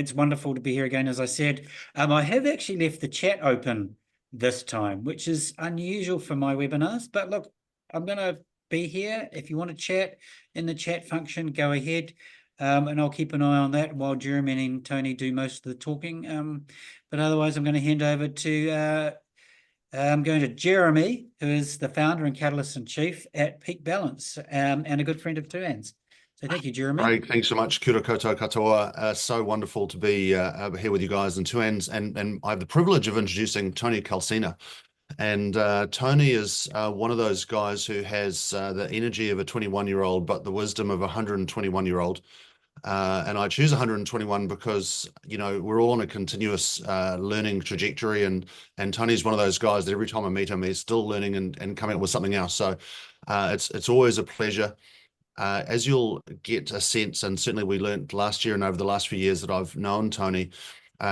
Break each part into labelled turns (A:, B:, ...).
A: It's wonderful to be here again, as I said. I have actually left the chat open this time, which is unusual for my webinars. But look, I'm going to be here. If you want to chat in the chat function, go ahead. And I'll keep an eye on that while Jeremy and Tony do most of the talking. But otherwise, I'm going to hand over to Jeremy, who is the founder and catalyst-in-chief at Peakbalance, and a good friend of TUANZ. So thank you, Jeremy.
B: Craig, thanks so much. Kia ora koutou katoa. So wonderful to be here with you guys in TUANZ, and I have the privilege of introducing Tony Kalcina. And Tony is one of those guys who has the energy of a 21-year-old, but the wisdom of a 121-year-old. And I choose 121 because, you know, we're all on a continuous learning trajectory, and Tony's one of those guys that every time I meet him, he's still learning and coming up with something else. So it's always a pleasure. As you'll get a sense, and certainly we learned last year and over the last few years that I've known Tony,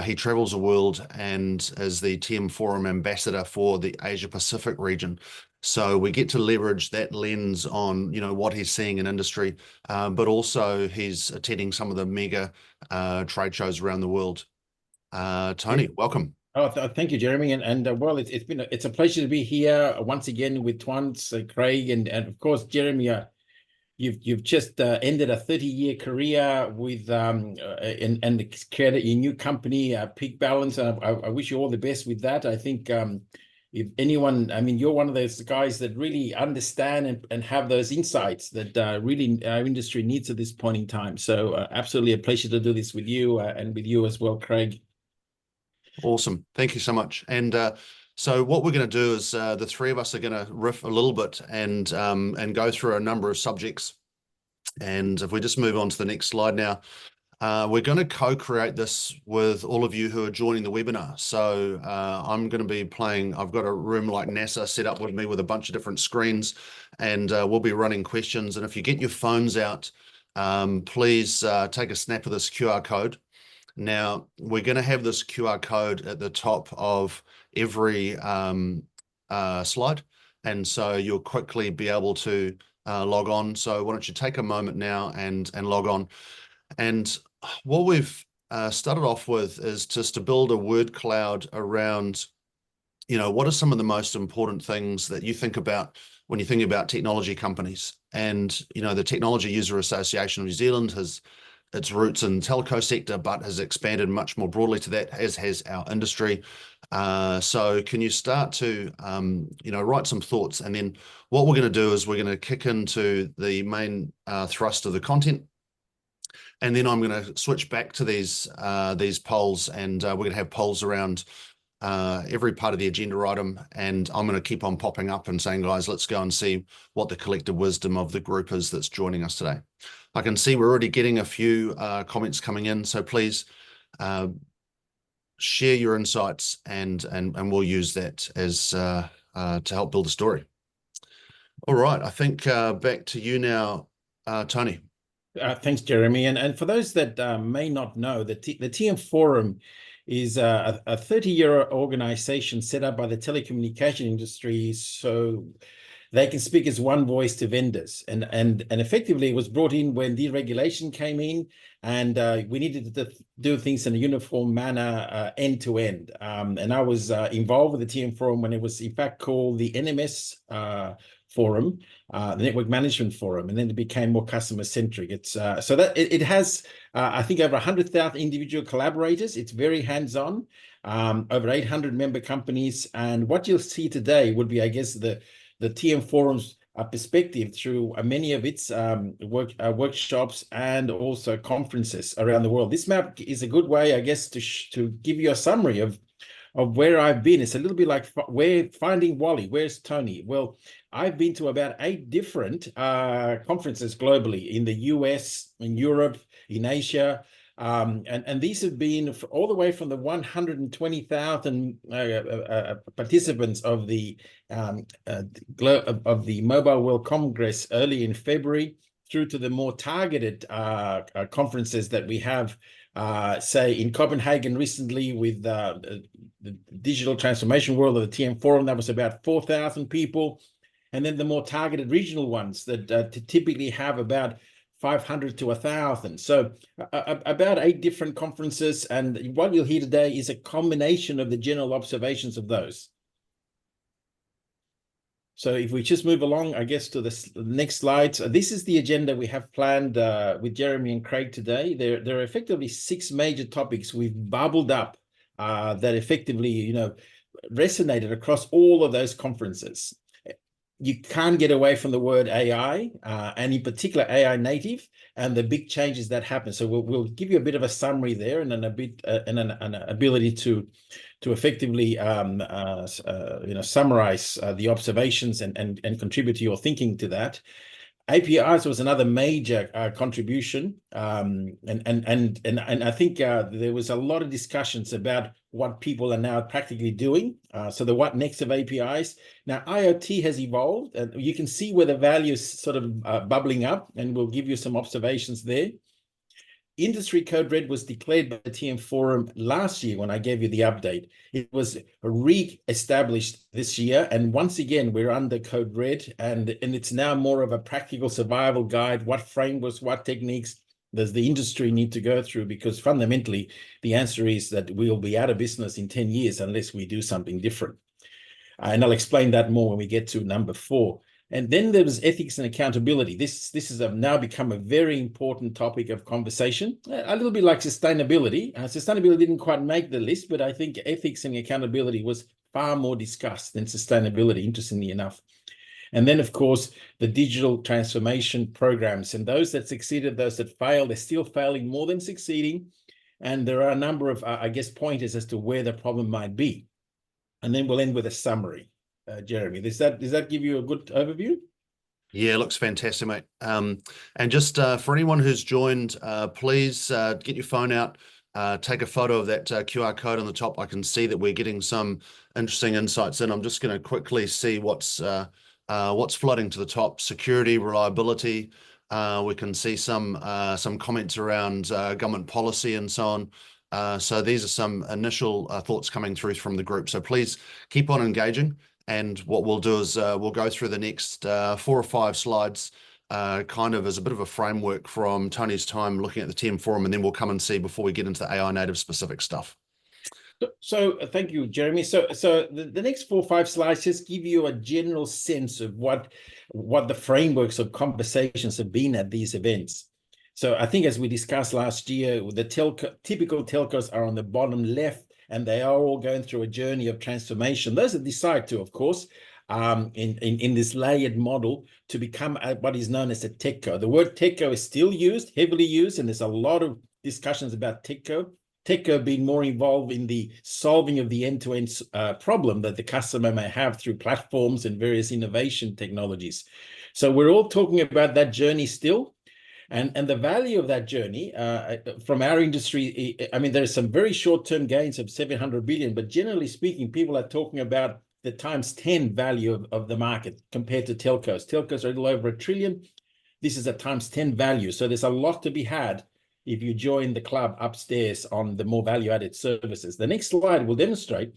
B: he travels the world and is the TM Forum ambassador for the Asia Pacific region. So we get to leverage that lens on, you know, what he's seeing in industry, but also he's attending some of the mega trade shows around the world. Tony, welcome.
C: Oh, thank you, Jeremy. And well, it's a pleasure to be here once again with TUANZ, Craig, and of course, Jeremy. You've just ended a 30-year career with and created a new company, Peakbalance, and I wish you all the best with that. I think if anyone, I mean, you're one of those guys that really understand and have those insights that really our industry needs at this point in time. So absolutely a pleasure to do this with you and with you as well, Craig.
B: Awesome. Thank you so much. And so what we're going to do is the three of us are going to riff a little bit and go through a number of subjects. And if we just move on to the next slide now, we're going to co-create this with all of you who are joining the webinar. So I'm going to be playing, I've got a room like NASA set up with me with a bunch of different screens, and we'll be running questions. And if you get your phones out, please take a snap of this QR code. Now, we're going to have this QR code at the top of every slide, and so you'll quickly be able to log on. So why don't you take a moment now and log on. And what we've started off with is just to build a word cloud around, you know, what are some of the most important things that you think about when you think about technology companies. And, you know, the Technology User Association of New Zealand has its roots in the telco sector, but has expanded much more broadly to that, as has our industry. So can you start to, you know, write some thoughts? And then what we're going to do is we're going to kick into the main thrust of the content. And then I'm going to switch back to these polls, and we're going to have polls around every part of the agenda item. And I'm going to keep on popping up and saying, guys, let's go and see what the collective wisdom of the group is that's joining us today. I can see we're already getting a few comments coming in, so please share your insights, and we'll use that as to help build a story. All right, I think back to you now, Tony.
C: Thanks, Jeremy. And for those that may not know, the TM Forum is a 30-year organization set up by the telecommunication industry so they can speak as one voice to vendors. And effectively, it was brought in when deregulation came in, and we needed to do things in a uniform manner, end to end. And I was involved with the TM Forum when it was in fact called the NMS Forum, the Network Management Forum, and then it became more customer-centric. It's so that it has, I think, over 100,000 individual collaborators. It's very hands-on, over 800 member companies. And what you'll see today would be, I guess, the TM Forum's perspective through many of its workshops and also conferences around the world. This map is a good way, I guess, to give you a summary of where I've been. It's a little bit like finding Wally. Where's Tony? Well, I've been to about 8 different conferences globally, in the US, in Europe, in Asia. And these have been all the way from the 120,000 participants of the Mobile World Congress early in February, through to the more targeted conferences that we have, say in Copenhagen recently with the Digital Transformation World of the TM Forum. That was about 4,000 people. And then the more targeted regional ones that typically have about 500 to 1,000. So about 8 different conferences. And what you'll hear today is a combination of the general observations of those. So if we just move along, I guess, to the next slide. So this is the agenda we have planned with Jeremy and Craig today. There are effectively 6 major topics we've bubbled up that effectively, you know, resonated across all of those conferences. You can't get away from the word AI, and in particular AI native, and the big changes that happen. So we'll give you a bit of a summary there, and then a bit and an ability to effectively you know, summarize the observations and contribute to your thinking to that. APIs was another major contribution, and I think there was a lot of discussions about what people are now practically doing. So the what next of APIs. Now IoT has evolved, and you can see where the value is sort of bubbling up, and we'll give you some observations there. Industry Code Red was declared by the TM Forum last year when I gave you the update. It was re-established this year, and once again, we're under Code Red, and it's now more of a practical survival guide. What frameworks, what techniques does the industry need to go through? Because fundamentally, the answer is that we'll be out of business in 10 years unless we do something different. And I'll explain that more when we get to number 4. And then there was ethics and accountability. This has now become a very important topic of conversation, a little bit like sustainability. Sustainability didn't quite make the list, but I think ethics and accountability was far more discussed than sustainability, interestingly enough. And then, of course, the digital transformation programs, and those that succeeded, those that failed, they're still failing more than succeeding. And there are a number of, I guess, pointers as to where the problem might be. And then we'll end with a summary. Jeremy, does that give you a good overview?
B: Yeah, looks fantastic, mate. And just for anyone who's joined, please get your phone out, take a photo of that QR code on the top. I can see that we're getting some interesting insights in. I'm just going to quickly see what's flooding to the top. Security, reliability. We can see some comments around government policy and so on. So these are some initial thoughts coming through from the group. So please keep on engaging. And what we'll do is we'll go through the next 4 or 5 slides kind of as a bit of a framework from Tony's time looking at the TM Forum, and then we'll come and see before we get into the AI native specific stuff.
C: So thank you, Jeremy. So the next 4 or 5 slides just give you a general sense of what the frameworks of conversations have been at these events. So I think as we discussed last year, the typical telcos are on the bottom left, and they are all going through a journey of transformation. Those that decide to, of course, in this layered model to become what is known as a techco. The word techco is still used, heavily used, and there's a lot of discussions about techco. Techco being more involved in the solving of the end-to-end problem that the customer may have through platforms and various innovation technologies. So we're all talking about that journey still. And the value of that journey from our industry, I mean, there's some very short-term gains of 700 billion, but generally speaking, people are talking about the times 10 value of the market compared to telcos. Telcos are a little over $1 trillion. This is a times 10 value. So there's a lot to be had if you join the club upstairs on the more value-added services. The next slide will demonstrate,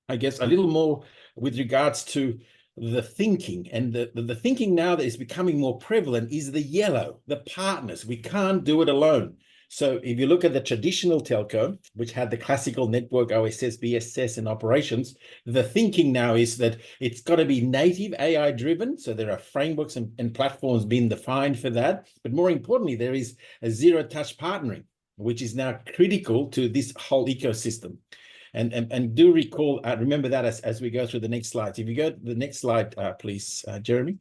C: I guess, a little more with regards to the thinking, and the thinking now that is becoming more prevalent is the yellow, the partners. We can't do it alone. So if you look at the traditional telco, which had the classical network OSS, BSS, and operations, the thinking now is that it's got to be native AI driven. So there are frameworks and platforms being defined for that. But more importantly, there is a zero touch partnering, which is now critical to this whole ecosystem. And do recall, remember that as we go through the next slides. If you go to the next slide, please, Jeremy.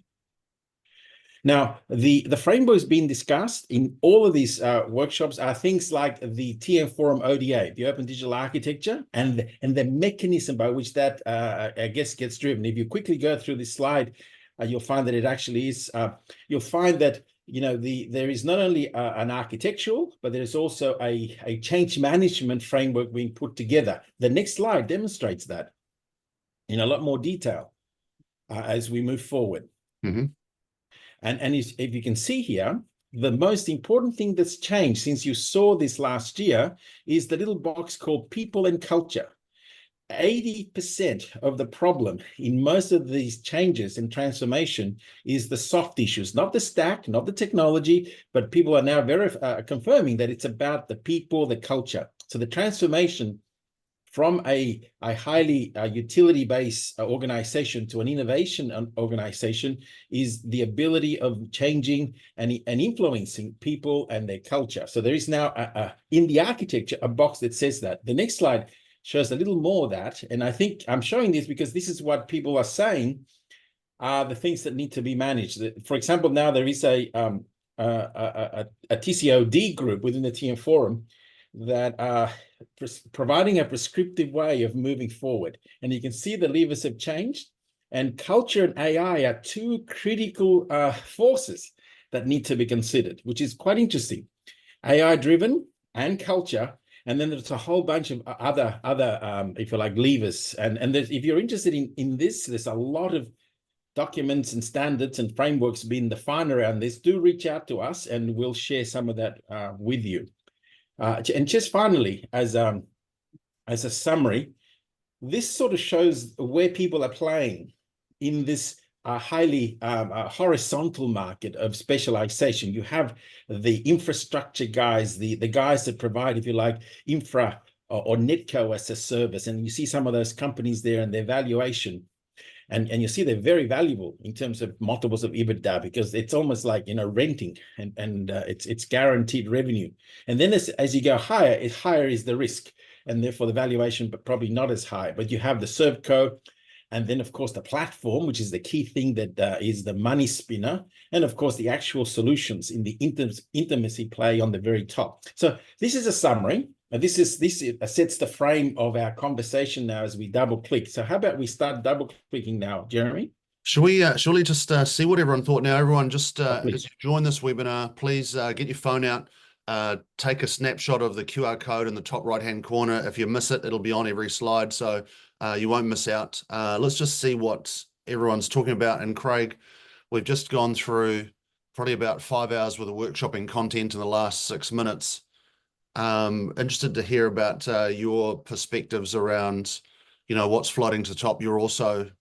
C: Now, the frameworks being discussed in all of these workshops are things like the TM Forum ODA, the Open Digital Architecture, and the mechanism by which that, I guess, gets driven. If you quickly go through this slide, you'll find that it actually is, you'll find that, you know, there is not only an architectural, but there is also a change management framework being put together. The next slide demonstrates that in a lot more detail as we move forward.
B: Mm-hmm.
C: And if you can see here, the most important thing that's changed since you saw this last year is the little box called people and culture. 80% of the problem in most of these changes and transformation is the soft issues, not the stack, not the technology, but people are now confirming that it's about the people, the culture. So the transformation from a highly utility-based organization to an innovation organization is the ability of changing and influencing people and their culture. So there is now in the architecture a box that says that. The next slide shows a little more of that. And I think I'm showing this because this is what people are saying are the things that need to be managed. For example, now there is a TCOD group within the TM Forum that are providing a prescriptive way of moving forward. And you can see the levers have changed, and culture and AI are two critical forces that need to be considered, which is quite interesting. AI driven and culture. And then there's a whole bunch of other if you like, levers. And if you're interested in this, there's a lot of documents and standards and frameworks being defined around this. Do reach out to us and we'll share some of that with you. And just finally, as a summary, this sort of shows where people are playing in this highly horizontal market of specialization. You have the infrastructure guys, the guys that provide, if you like, infra or netco as a service. And you see some of those companies there and their valuation. And you see they're very valuable in terms of multiples of EBITDA, because it's almost like, you know, renting and it's guaranteed revenue. And then as you go higher is the risk, and therefore the valuation, but probably not as high. But you have the ServCo, and then of course the platform, which is the key thing that is the money spinner, and of course the actual solutions in the intimacy play on the very top. So this is a summary. This sets the frame of our conversation now as we double click. So how about we start double clicking now, Jeremy?
B: Shall we surely just see what everyone thought? Now, everyone, just as you join this webinar, please get your phone out, take a snapshot of the QR code in the top right-hand corner. If you miss it, it'll be on every slide, so you won't miss out. Let's just see what everyone's talking about. And Craig, we've just gone through probably about 5 hours worth of workshopping content in the last 6 minutes. Interested to hear about your perspectives around, you know, what's floating to the top. You're also,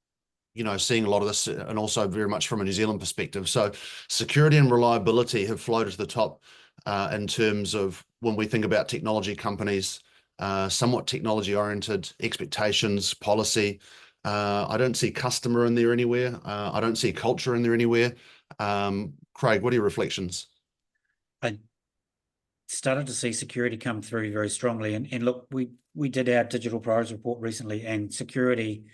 B: you know, seeing a lot of this, and also very much from a New Zealand perspective. So security and reliability have floated to the top in terms of when we think about technology companies, somewhat technology oriented, expectations, policy. I don't see customer in there anywhere. I don't see culture in there anywhere. Craig, what are your reflections?
A: I started to see security come through very strongly. And look, we did our digital priorities report recently, and security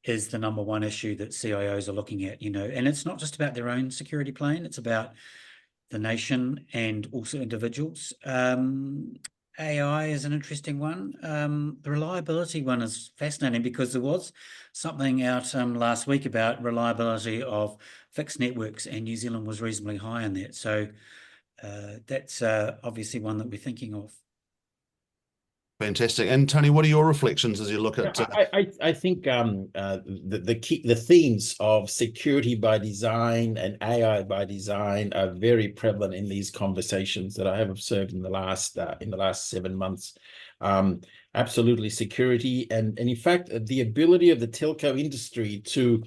A: is the number one issue that CIOs are looking at, you know, and it's not just about their own security plan, it's about the nation and also individuals. AI is an interesting one. The reliability one is fascinating, because there was something out last week about reliability of fixed networks, and New Zealand was reasonably high in that. So that's obviously one that we're thinking of.
B: Fantastic. And Tony, what are your reflections as you look at?
C: I think the themes of security by design and AI by design are very prevalent in these conversations that I have observed in the last 7 months. Absolutely, security and in fact the ability of the telco industry to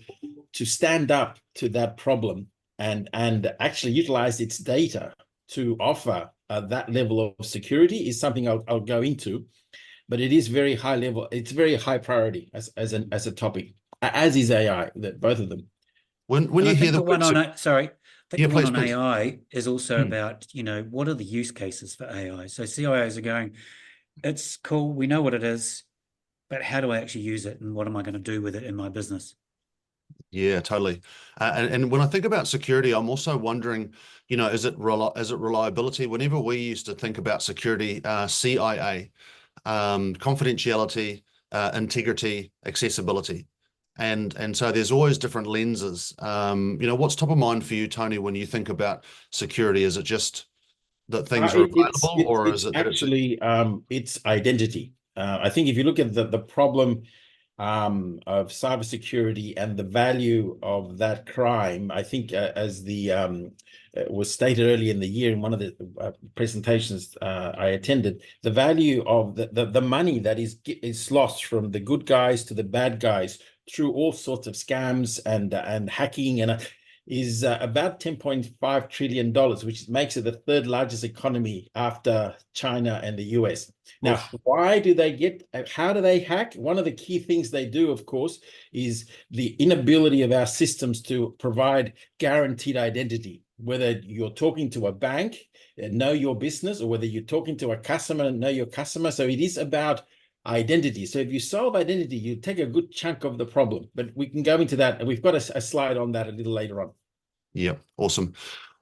C: stand up to that problem and actually utilize its data to offer that level of security is something I'll go into. But it is very high level. It's very high priority as a topic, as is AI. That both of them.
B: When you hear the
A: one on the one on
B: please.
A: AI is also about, you know, what are the use cases for AI? So CIOs are going, it's cool, we know what it is, but how do I actually use it, and what am I going to do with it in my business?
B: Yeah, totally. And when I think about security, I'm also wondering, you know, is it reliability? Whenever we used to think about security, CIA, confidentiality, integrity, accessibility, and so there's always different lenses. You know, what's top of mind for you, Tony, when you think about security? Is it just that things are available, or is it
C: actually it's identity? I think if you look at the problem of cybersecurity and the value of that crime. I think as the was stated earlier in the year in one of the presentations I attended, the value of the money that is lost from the good guys to the bad guys through all sorts of scams and hacking is about $10.5 trillion, which makes it the third largest economy after China and the US. Now, why do they how do they hack? One of the key things they do, of course, is the inability of our systems to provide guaranteed identity. Whether you're talking to a bank, know your business, or whether you're talking to a customer, know your customer. So it is about identity. So if you solve identity, you take a good chunk of the problem. But we can go into that. We've got a slide on that a little later on.
B: Yeah, awesome.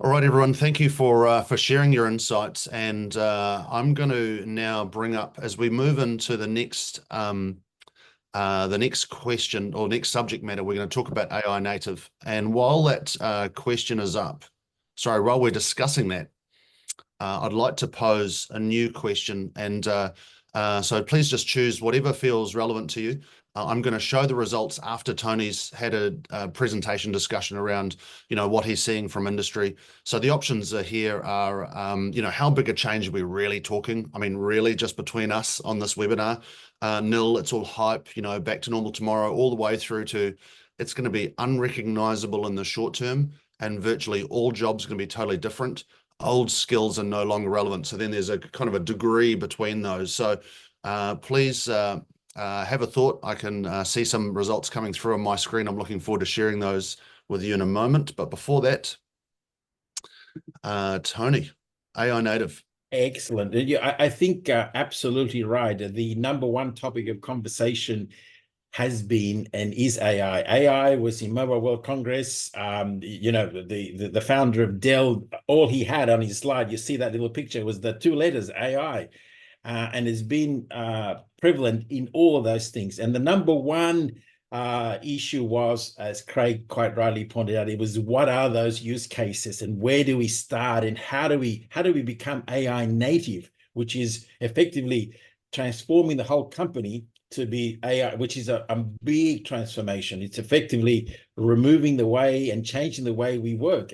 B: All right, everyone. Thank you for sharing your insights. And I'm going to now bring up, as we move into the next question or next subject matter, we're going to talk about AI native. And while that question is up, while we're discussing that, I'd like to pose a new question. And so please just choose whatever feels relevant to you. I'm going to show the results after Tony's had a presentation discussion around, what he's seeing from industry. So the options here are, how big a change are we really talking? I mean, really just between us on this webinar, nil, it's all hype, back to normal tomorrow, all the way through to it's going to be unrecognizable in the short term and virtually all jobs are going to be totally different. Old skills are no longer relevant. So then there's a kind of a degree between those. So please have a thought. I can see some results coming through on my screen. I'm looking forward to sharing those with you in a moment. But before that, Tony, AI native.
C: Excellent. I think absolutely right. The number one topic of conversation has been and is AI. AI was in Mobile World Congress. The founder of Dell, all he had on his slide, you see that little picture, was the two letters AI. And has been prevalent in all of those things. And the number one issue was, as Craig quite rightly pointed out, it was what are those use cases and where do we start and how do we become AI native, which is effectively transforming the whole company to be AI, which is a big transformation. It's effectively removing the way and changing the way we work.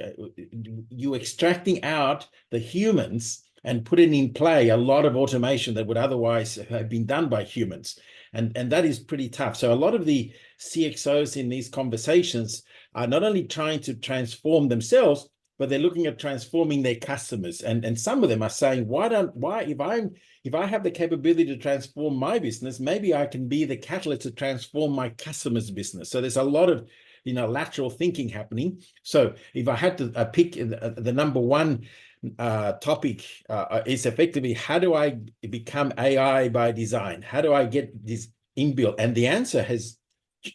C: You extracting out the humans and putting in play a lot of automation that would otherwise have been done by humans. And that is pretty tough. So a lot of the CXOs in these conversations are not only trying to transform themselves, but they're looking at transforming their customers. And some of them are saying, if I have the capability to transform my business, maybe I can be the catalyst to transform my customer's business. So there's a lot of lateral thinking happening. So if I had to pick the number one topic is effectively, how do I become AI by design? How do I get this inbuilt? And the answer has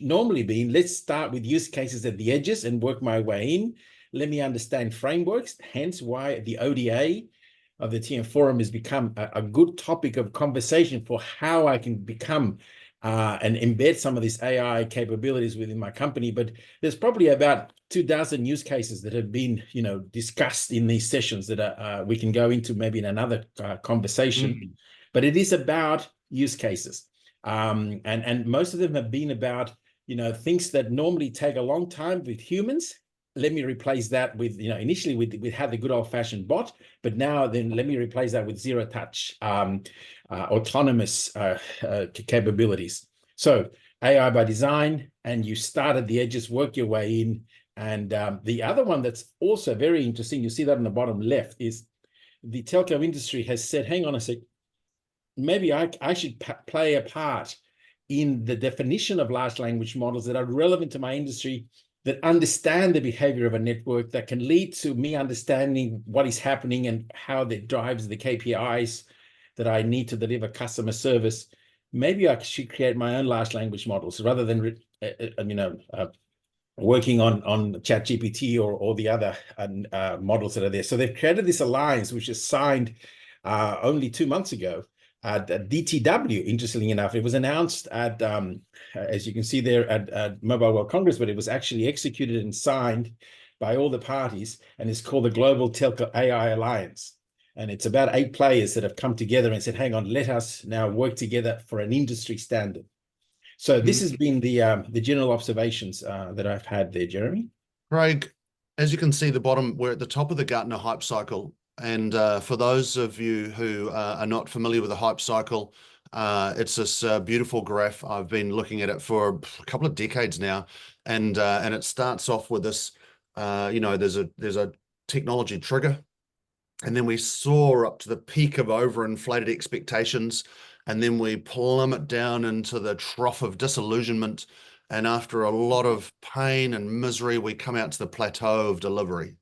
C: normally been, let's start with use cases at the edges and work my way in. Let me understand frameworks, hence why the ODA of the TM Forum has become a good topic of conversation for how I can become and embed some of these AI capabilities within my company. But there's probably about 24 use cases that have been, discussed in these sessions that we can go into maybe in another conversation. But it is about use cases, and most of them have been about, things that normally take a long time with humans. Let me replace that with, initially we had the good old-fashioned bot, but now then let me replace that with zero-touch, autonomous capabilities. So AI by design, and you start at the edges, work your way in. And the other one that's also very interesting, you see that on the bottom left, is the telco industry has said, hang on a sec, maybe I should play a part in the definition of large language models that are relevant to my industry, that understand the behavior of a network, that can lead to me understanding what is happening and how that drives the KPIs that I need to deliver customer service. Maybe I should create my own large language models rather than, working on ChatGPT or the other models that are there. So they've created this alliance, which is signed only 2 months ago at DTW, interestingly enough. It was announced at, as you can see there, at Mobile World Congress, but it was actually executed and signed by all the parties, and it's called the Global Telco AI Alliance. And it's about 8 players that have come together and said, hang on, let us now work together for an industry standard. So this has been the general observations that I've had there, Jeremy.
B: Craig, as you can see, the bottom, we're at the top of the Gartner hype cycle. And for those of you who are not familiar with the hype cycle, it's this beautiful graph. I've been looking at it for a couple of decades now, and it starts off with this. There's a technology trigger, and then we soar up to the peak of overinflated expectations, and then we plummet down into the trough of disillusionment. And after a lot of pain and misery, we come out to the plateau of delivery.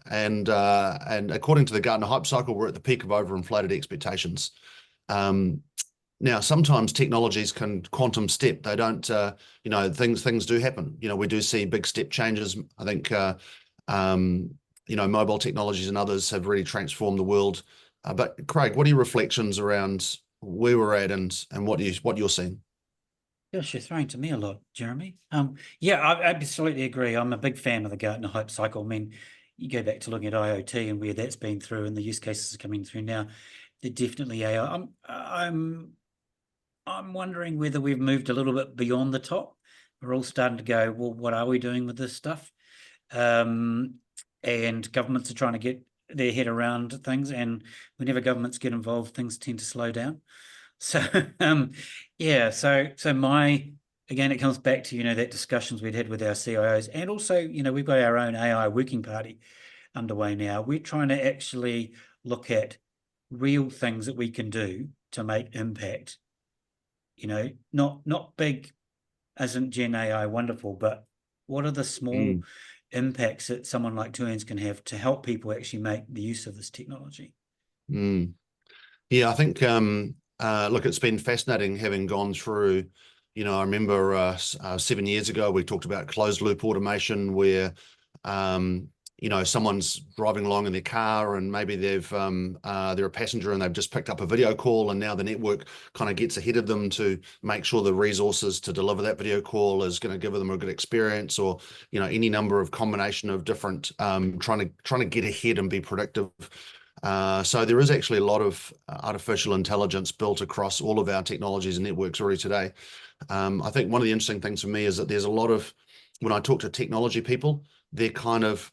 B: And according to the Gartner hype cycle, we're at the peak of overinflated expectations. Now, sometimes technologies can quantum step. They don't, things do happen. We do see big step changes. I think, mobile technologies and others have really transformed the world. But Craig, what are your reflections around where we're at and what you're seeing?
A: Gosh, you're throwing to me a lot, Jeremy. Yeah, I absolutely agree. I'm a big fan of the Gartner hype cycle. I mean, you go back to looking at IoT and where that's been through, and the use cases are coming through now. They're definitely AI. I'm wondering whether we've moved a little bit beyond the top. We're all starting to go, well, what are we doing with this stuff? And governments are trying to get their head around things, and whenever governments get involved, things tend to slow down. So yeah, so again, it comes back to that discussions we'd had with our CIOs, and also we've got our own AI working party underway now. We're trying to actually look at real things that we can do to make impact. Not big, isn't Gen AI wonderful, but what are the small impacts that someone like TUANZ can have to help people actually make the use of this technology?
B: Yeah, I think look, it's been fascinating having gone through, I remember 7 years ago, we talked about closed loop automation where, someone's driving along in their car and maybe they're a passenger and they've just picked up a video call, and now the network kind of gets ahead of them to make sure the resources to deliver that video call is going to give them a good experience, or, any number of combination of different, trying to get ahead and be predictive. So there is actually a lot of artificial intelligence built across all of our technologies and networks already today. I think one of the interesting things for me is that there's a lot of, when I talk to technology people, they're kind of,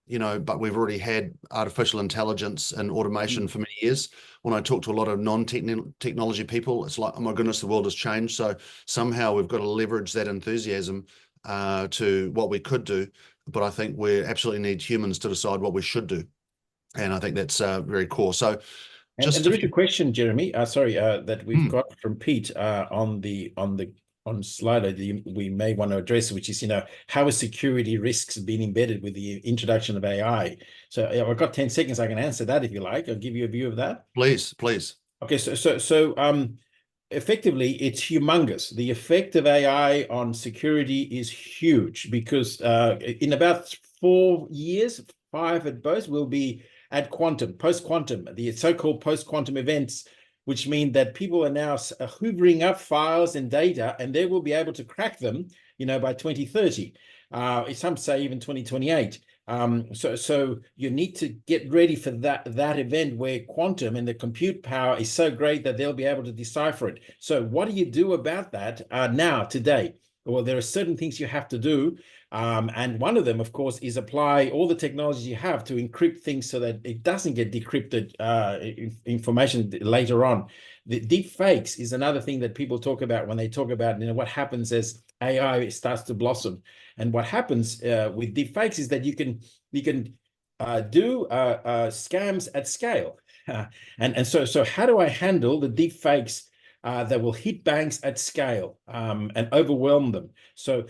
B: but we've already had artificial intelligence and automation for many years. When I talk to a lot of non-technology people, it's like, oh my goodness, the world has changed. So somehow we've got to leverage that enthusiasm to what we could do. But I think we absolutely need humans to decide what we should do. And I think that's very core. So
C: and there is a question, Jeremy, that we've got from Pete on Slido that we may want to address, which is, how is security risks being embedded with the introduction of AI? So I've got 10 seconds. I can answer that if you like. I'll give you a view of that.
B: Please.
C: Okay, so effectively, it's humongous. The effect of AI on security is huge because in about 4 years, 5 at most, we'll be at quantum, post-quantum, the so-called post-quantum events, which mean that people are now hoovering up files and data, and they will be able to crack them, by 2030. Some say even 2028. So you need to get ready for that event where quantum and the compute power is so great that they'll be able to decipher it. So what do you do about that now, today? Well, there are certain things you have to do. And one of them, of course, is apply all the technologies you have to encrypt things so that it doesn't get decrypted information later on. The deep fakes is another thing that people talk about when they talk about what happens as AI starts to blossom. And what happens with deep fakes is that you can do scams at scale. And so how do I handle the deep fakes that will hit banks at scale and overwhelm them? So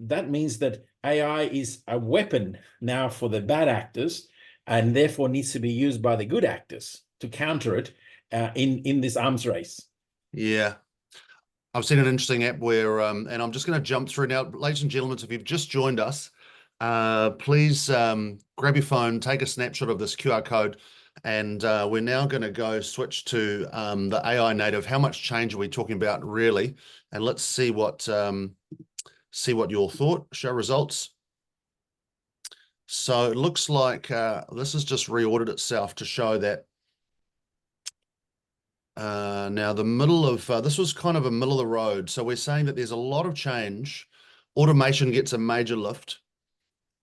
C: that means that AI is a weapon now for the bad actors, and therefore needs to be used by the good actors to counter it in this arms race.
B: Yeah. I've seen an interesting app where, and I'm just going to jump through now, ladies and gentlemen, if you've just joined us, please grab your phone, take a snapshot of this QR code, and we're now going to go switch to the AI native. How much change are we talking about, really? And let's see what you thought. Show results. So it looks like this has just reordered itself to show that Now the middle of, this was kind of a middle of the road. So we're saying that there's a lot of change. Automation gets a major lift.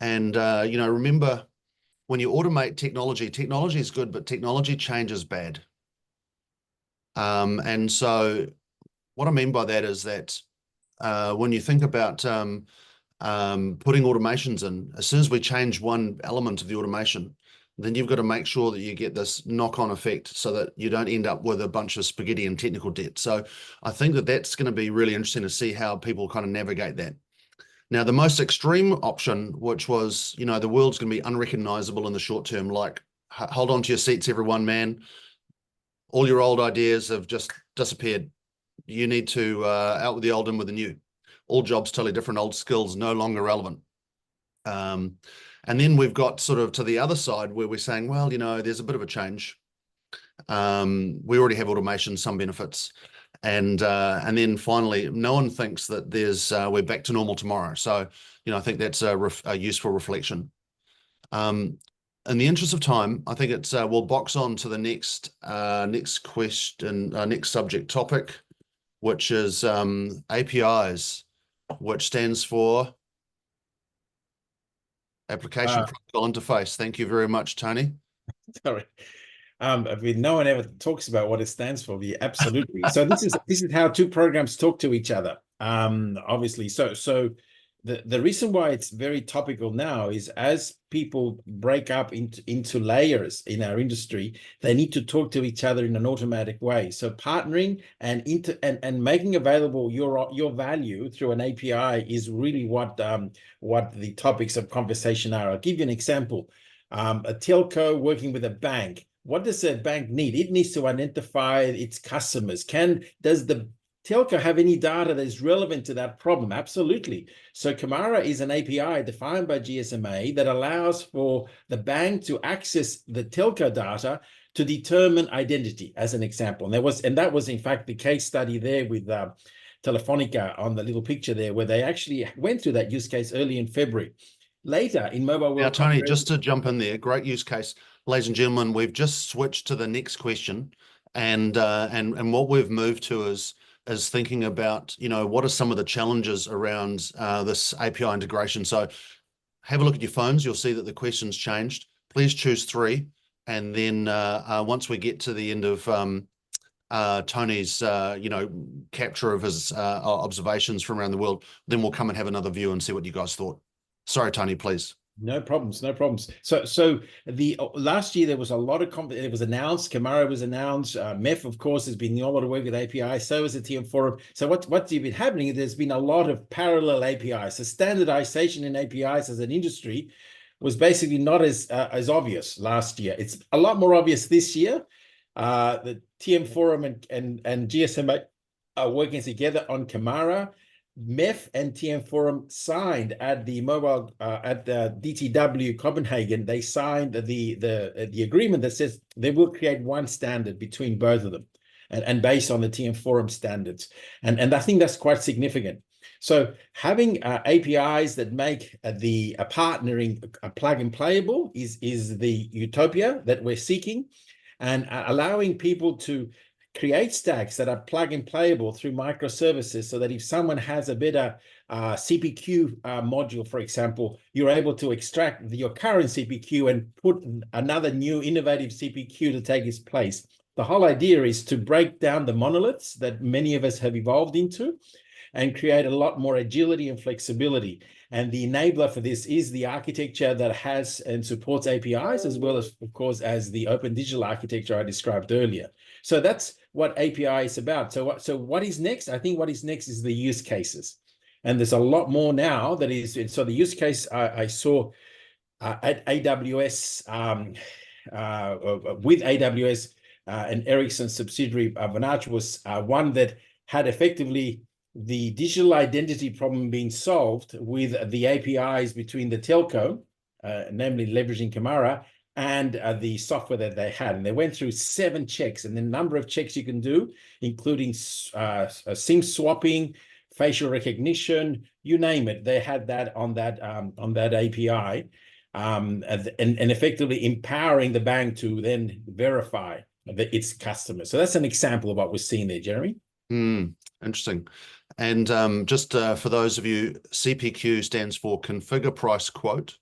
B: And, remember, when you automate technology, technology is good, but technology change is bad. And so what I mean by that is that when you think about putting automations in, as soon as we change one element of the automation, then you've got to make sure that you get this knock-on effect so that you don't end up with a bunch of spaghetti and technical debt. So I think that that's going to be really interesting to see how people kind of navigate that. Now, the most extreme option, which was, the world's going to be unrecognizable in the short term, like hold on to your seats, everyone, man. All your old ideas have just disappeared. You need to out with the old, in with the new. All jobs totally different, old skills no longer relevant. And then we've got sort of to the other side where we're saying, well, there's a bit of a change. We already have automation, some benefits. And then finally, no one thinks that we're back to normal tomorrow. So, I think that's a useful reflection. In the interest of time, I think we'll box on to the next question, next subject topic, which is APIs, which stands for Application Protocol Interface. Thank you very much, Tony.
C: Sorry. No one ever talks about what it stands for. Absolutely. So this is how two programs talk to each other. Obviously. So the reason why it's very topical now is as people break up into layers in our industry, they need to talk to each other in an automatic way. So partnering and making available your value through an API is really what the topics of conversation are. I'll give you an example. A telco working with a bank. What does a bank need? It needs to identify its customers. Does the telco have any data that is relevant to that problem? Absolutely. So Camara is an API defined by GSMA that allows for the bank to access the telco data to determine identity, as an example. And that was in fact the case study there with Telefonica on the little picture there, where they actually went through that use case early in February. Later in Mobile World
B: Now, Tony, just to jump in there, great use case. Ladies and gentlemen, we've just switched to the next question. And what we've moved to is thinking about, what are some of the challenges around this API integration. So have a look at your phones. You'll see that the question's changed. Please choose 3. And then once we get to the end of Tony's, capture of his observations from around the world, then we'll come and have another view and see what you guys thought. Sorry, Tony, please.
C: No problems. So the last year there was a lot of it was announced. Camara was announced. MEF, of course, has been doing a lot of work with API. So has the TM Forum. So what's been happening? There's been a lot of parallel APIs. So standardization in APIs as an industry was basically not as obvious last year. It's a lot more obvious this year. The TM Forum and GSMA are working together on Camara. MEF and TM Forum signed at the DTW Copenhagen. They signed the agreement that says they will create one standard between both of them, and based on the TM Forum standards. And I think that's quite significant. So having APIs that make the partnering plug and playable is the utopia that we're seeking, and allowing people to create stacks that are plug and playable through microservices, so that if someone has a better CPQ module, for example, you're able to extract your current CPQ and put another new innovative CPQ to take its place. The whole idea is to break down the monoliths that many of us have evolved into and create a lot more agility and flexibility. And the enabler for this is the architecture that has and supports APIs, as well as, of course, as the open digital architecture I described earlier. So that's what API is about. So what is next? I think what is next is the use cases. And there's a lot more now that is. So the use case I saw at AWS, with AWS and Ericsson subsidiary Vonage was one that had effectively the digital identity problem being solved with the APIs between the telco, namely leveraging Camara, and the software that they had. And they went through 7 checks, and the number of checks you can do, including SIM swapping, facial recognition, you name it. They had that on that API, and effectively empowering the bank to then verify its customers. So that's an example of what we're seeing there, Jeremy.
B: Interesting. And just for those of you, CPQ stands for Configure Price Quote.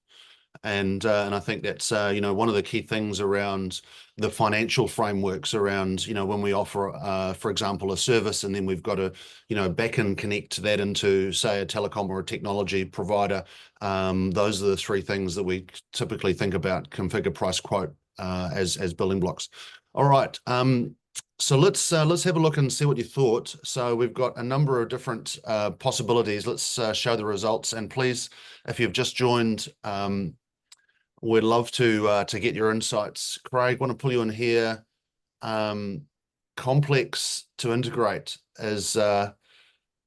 B: And I think that's one of the key things around the financial frameworks around when we offer for example a service, and then we've got to back and connect that into say a telecom or a technology provider. Those are the three things that we typically think about configure, price, quote as building blocks. All right. So let's have a look and see what you thought. So we've got a number of different possibilities. Let's show the results, and please, if you've just joined, we'd love to get your insights. Craig, want to pull you in here. Complex to integrate is, and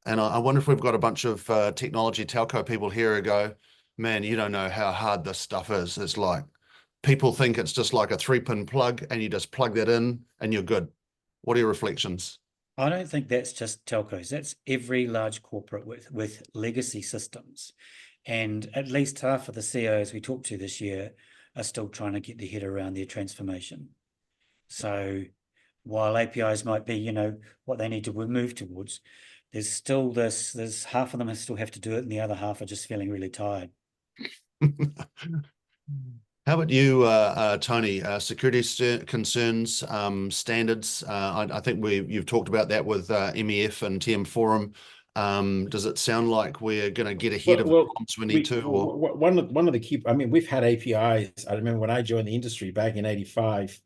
B: I wonder if we've got a bunch of technology telco people here who go, man, you don't know how hard this stuff is. It's like people think it's just like a 3-pin plug, and you just plug that in and you're good. What are your reflections?
A: I don't think that's just telcos. That's every large corporate with legacy systems. And at least half of the CEOs we talked to this year are still trying to get their head around their transformation. So while APIs might be, what they need to move towards, there's still there's half of them still have to do it, and the other half are just feeling really tired.
B: How about you, Tony? Security concerns, standards. I think you've talked about that with MEF and TM Forum. Does it sound like we're going to get ahead of the problems we need to? Or?
C: One of the key, we've had APIs. I remember when I joined the industry back in 85,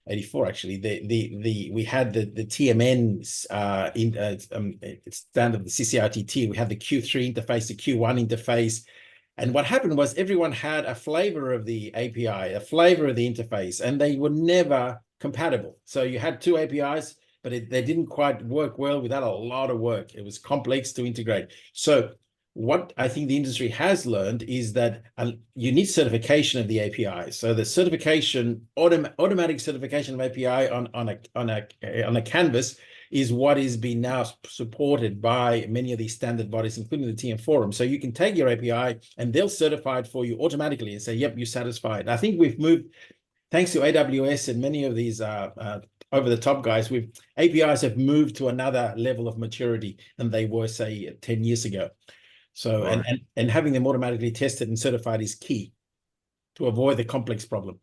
C: 84, actually, we had the TMNs it's standard, the CCRTT. We had the Q3 interface, the Q1 interface. And what happened was everyone had a flavor of the API, a flavor of the interface, and they were never compatible. So you had two APIs, but they didn't quite work well without a lot of work. It was complex to integrate. So what I think the industry has learned is that you need certification of the API. So the certification, automatic certification of API on a canvas is what is being now supported by many of these standard bodies, including the TM Forum. So you can take your API and they'll certify it for you automatically and say, yep, you're satisfied. I think we've moved, thanks to AWS and many of these over-the-top guys, APIs have moved to another level of maturity than they were, say, 10 years ago. So, right. and having them automatically tested and certified is key to avoid the complex problem.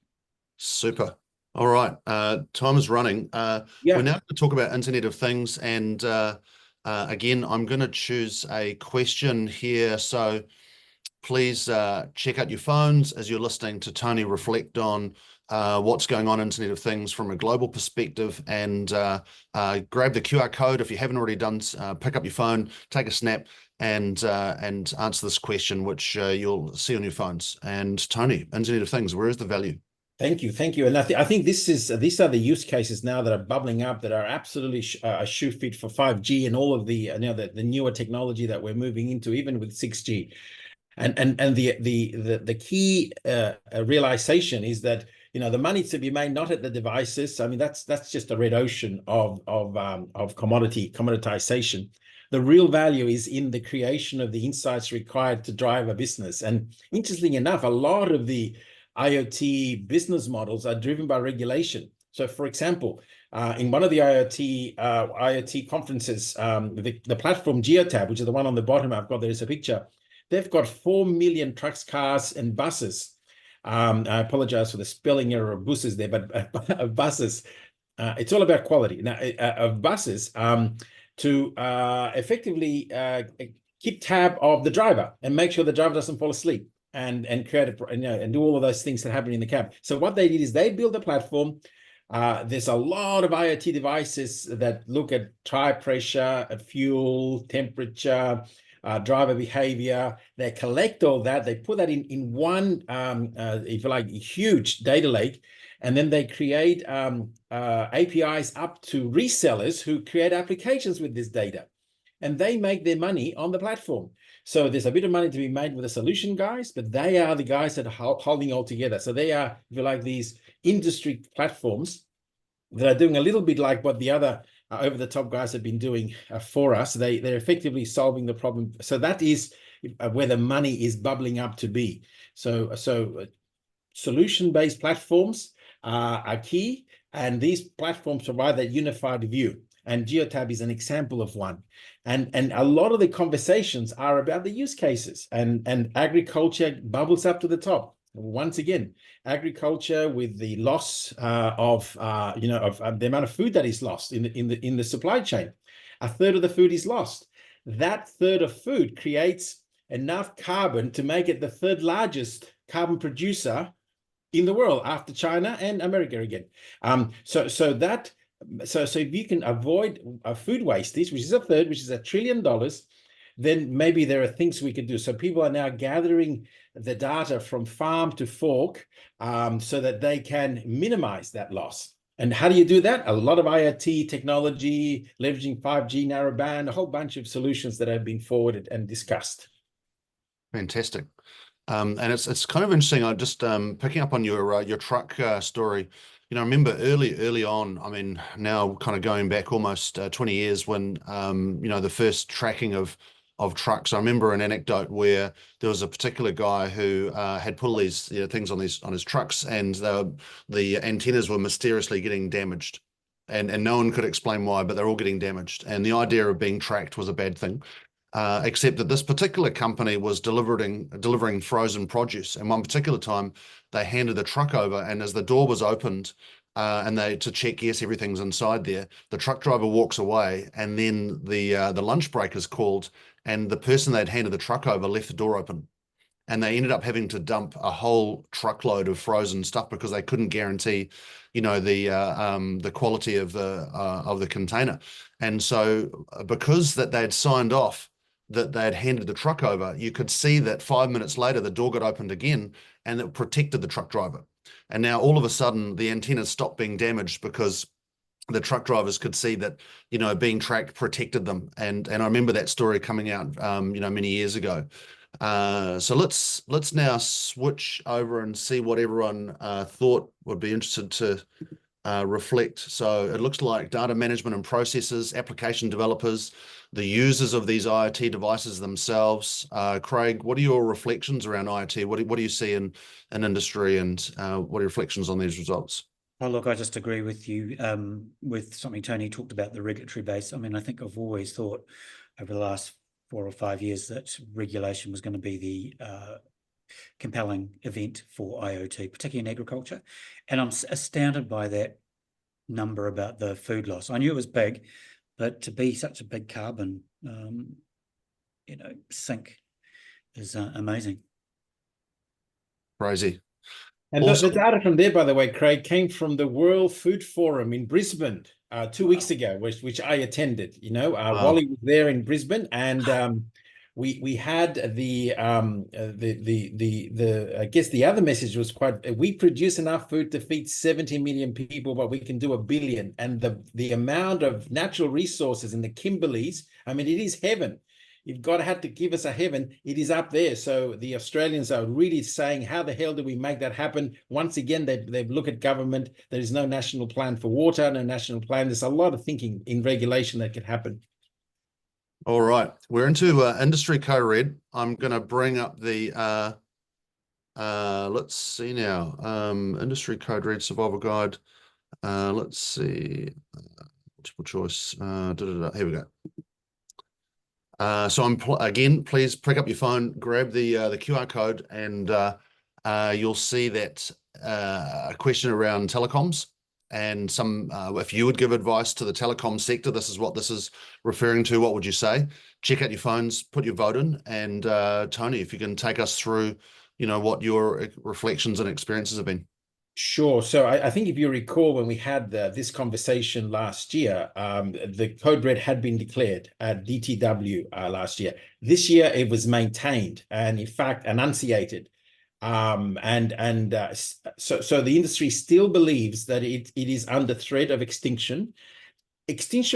B: Super. All right. Time is running. We're now going to talk about Internet of Things. And again, I'm going to choose a question here. So please check out your phones as you're listening to Tony reflect on what's going on in Internet of Things from a global perspective, and grab the QR code if you haven't already done. Pick up your phone, take a snap, and answer this question, which you'll see on your phones. And Tony, Internet of Things, where is the value?
C: Thank you. And I think these are the use cases now that are bubbling up that are absolutely a shoe fit for 5G and all of the the newer technology that we're moving into, even with 6G. And the key realization is that the money to be made not at the devices. I mean, that's just a red ocean of commoditization. The real value is in the creation of the insights required to drive a business. And interestingly enough, a lot of the IoT business models are driven by regulation. So, for example, in one of the IoT conferences, the platform Geotab, which is the one on the bottom I've got, there is a picture. They've got 4 million trucks, cars, and buses. I apologize for the spelling error of buses there, but buses. It's all about quality now of buses to effectively keep tab of the driver and make sure the driver doesn't fall asleep and create and do all of those things that happen in the cab. So what they did is they built a platform. There's a lot of IoT devices that look at tire pressure, fuel, temperature, driver behavior. They collect all that. They put that in one, if you like, huge data lake, and then they create APIs up to resellers who create applications with this data, and they make their money on the platform. So there's a bit of money to be made with the solution guys, but they are the guys that are holding all together. So they are, if you like, these industry platforms that are doing a little bit like what the other over-the-top guys have been doing for us. They're effectively solving the problem. So that is where the money is bubbling up to be. So solution-based platforms are key, and these platforms provide that unified view. And Geotab is an example of one. And a lot of the conversations are about the use cases, and agriculture bubbles up to the top. Once again, agriculture with the loss of the amount of food that is lost in the supply chain. A third of the food is lost. That third of food creates enough carbon to make it the third largest carbon producer in the world after China and America again. So if you can avoid food wastage, which is a third, which is $1 trillion, then maybe there are things we could do. So people are now gathering the data from farm to fork so that they can minimize that loss. And how do you do that? A lot of IoT technology, leveraging 5G narrowband, a whole bunch of solutions that have been forwarded and discussed.
B: Fantastic. And it's kind of interesting. I just picking up on your truck story. You know, I remember early on, I mean, now kind of going back almost 20 years when, you know, the first tracking of trucks. I remember an anecdote where there was a particular guy who had put all these things on his trucks, and the antennas were mysteriously getting damaged. And no one could explain why, but they're all getting damaged. And the idea of being tracked was a bad thing. Except that this particular company was delivering frozen produce. And one particular time, they handed the truck over, and as the door was opened, and to check, yes, everything's inside there, the truck driver walks away, and then the lunch break is called, and the person they'd handed the truck over left the door open. And they ended up having to dump a whole truckload of frozen stuff because they couldn't guarantee, you know, the quality of the container. And so because that they'd signed off that they had handed the truck over, you could see that 5 minutes later, the door got opened again, and it protected the truck driver. And now all of a sudden the antennas stopped being damaged because the truck drivers could see that, you know, being tracked protected them. And I remember that story coming out, you know, many years ago. So let's now switch over and see what everyone thought would be interested to reflect. So it looks like data management and processes, application developers, the users of these IoT devices themselves. Craig, what are your reflections around IoT? What do you see in industry, and what are your reflections on these results?
A: Oh, look, I just agree with you with something Tony talked about, the regulatory base. I mean, I think I've always thought over the last 4 or 5 years that regulation was going to be the compelling event for IoT, particularly in agriculture. And I'm astounded by that number about the food loss. I knew it was big, but to be such a big carbon, you know, sink is amazing.
B: Crazy.
C: And the data from there, by the way, Craig, came from the World Food Forum in Brisbane 2 weeks ago, which I attended. You know, Wally was there in Brisbane, and we had the I guess the other message was quite. We produce enough food to feed 70 million people, but we can do 1 billion. And the amount of natural resources in the Kimberleys, I mean, it is heaven. If God had to give us a heaven, it is up there. So the Australians are really saying, how the hell do we make that happen? Once again, they've looked at government. There is no national plan for water, no national plan. There's a lot of thinking in regulation that could happen.
B: All right. We're into industry code-red. I'm going to bring up the, let's see now, industry code-red survival guide. Let's see, multiple choice. Here we go. So again, please pick up your phone, grab the QR code, and you'll see that a question around telecoms, and some if you would give advice to the telecom sector, this is what this is referring to. What would you say? Check out your phones, put your vote in, and Tony, if you can take us through, you know, what your reflections and experiences have been.
C: Sure. So I think if you recall, when we had this conversation last year, the code red had been declared at DTW last year. This year it was maintained and in fact enunciated. So the industry still believes that it is under threat of extinction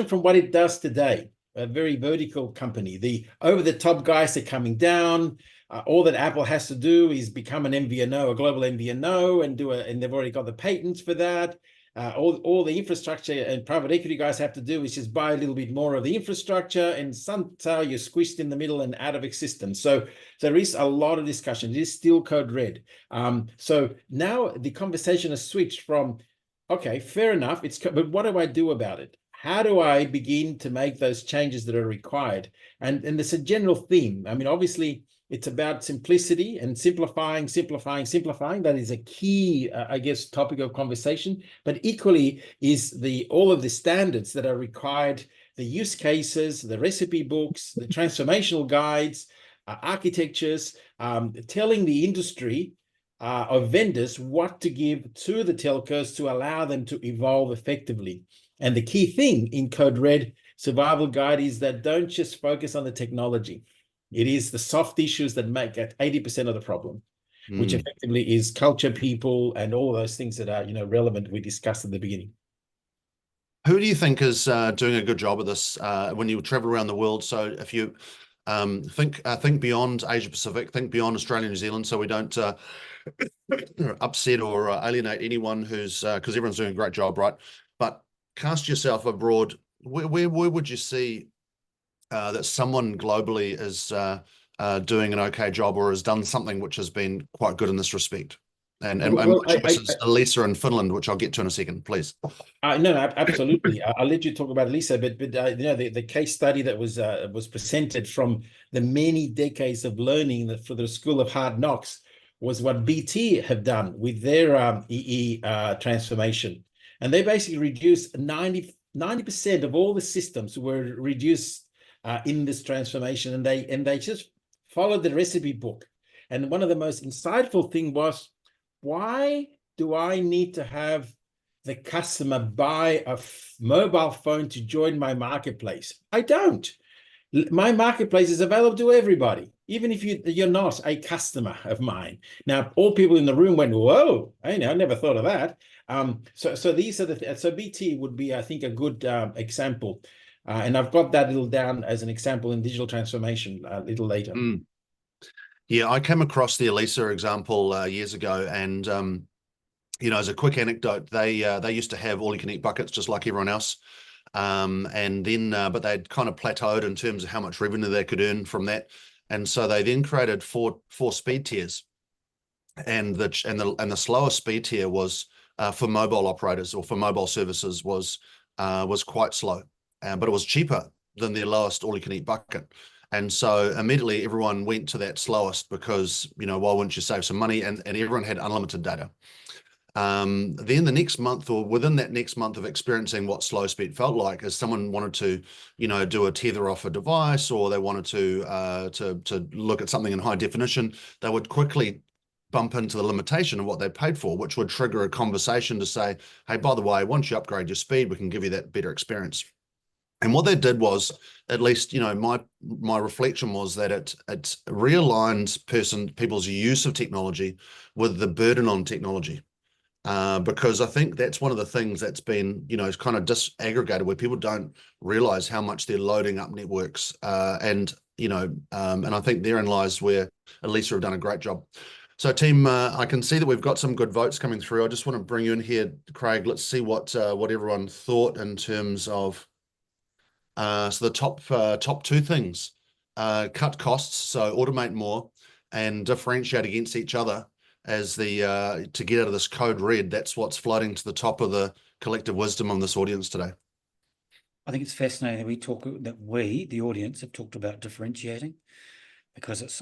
C: from what it does today. A very vertical company. The over-the-top guys are coming down. All that Apple has to do is become an MVNO, a global MVNO, and they've already got the patents for that. all the infrastructure and private equity guys have to do is just buy a little bit more of the infrastructure, and somehow you're squished in the middle and out of existence. So there is a lot of discussion. It is still code red. So now the conversation has switched from, okay, fair enough, but what do I do about it? How do I begin to make those changes that are required? And there's a general theme. I mean, obviously, it's about simplicity and simplifying. That is a key, I guess, topic of conversation. But equally is all of the standards that are required, the use cases, the recipe books, the transformational guides, architectures, telling the industry of vendors what to give to the telcos to allow them to evolve effectively. And the key thing in Code Red Survival Guide is that don't just focus on the technology. It is the soft issues that make it 80% of the problem, which effectively is culture, people, and all those things that are, relevant we discussed at the beginning.
B: Who do you think is doing a good job of this when you travel around the world? So if you think beyond Asia Pacific, think beyond Australia and New Zealand, so we don't upset or alienate anyone who's because everyone's doing a great job, right? But cast yourself abroad. Where would you see that someone globally is doing an okay job or has done something which has been quite good in this respect? And Elisa in Finland, which I'll get to in a second, please.
C: No, absolutely. I'll let you talk about Elisa, but the case study that was presented from the many decades of learning for the School of Hard Knocks was what BT have done with their EE transformation. And they basically reduced 90% of all the systems were reduced in this transformation, and they just followed the recipe book. And one of the most insightful thing was, why do I need to have the customer buy a mobile phone to join my marketplace? I don't. My marketplace is available to everybody, even if you're not a customer of mine. Now, all people in the room went, "Whoa! I never thought of that." So these are so BT would be, I think, a good example, and I've got that little down as an example in digital transformation a little later.
B: Yeah, I came across the Elisa example years ago, and as a quick anecdote, they used to have all-you-can-eat buckets just like everyone else. And then, but they'd kind of plateaued in terms of how much revenue they could earn from that, and so they then created four speed tiers, and the slower speed tier was for mobile operators or for mobile services was quite slow, but it was cheaper than their lowest all-you-can-eat bucket, and so immediately everyone went to that slowest because why wouldn't you save some money, and everyone had unlimited data. Then the next month, or within that next month of experiencing what slow speed felt like, as someone wanted to, do a tether off a device, or they wanted to look at something in high definition, they would quickly bump into the limitation of what they paid for, which would trigger a conversation to say, hey, by the way, once you upgrade your speed, we can give you that better experience. And what they did was, at least, my reflection was that it realigned people's use of technology with the burden on technology. Because I think that's one of the things that's been, kind of disaggregated, where people don't realize how much they're loading up networks. And I think therein lies where Elisa have done a great job. So team, I can see that we've got some good votes coming through. I just want to bring you in here, Craig. Let's see what everyone thought in terms of, so the top two things, cut costs, so automate more and differentiate against each other. As to get out of this code red, that's what's floating to the top of the collective wisdom of this audience today.
A: I think it's fascinating that we, the audience, have talked about differentiating, because that's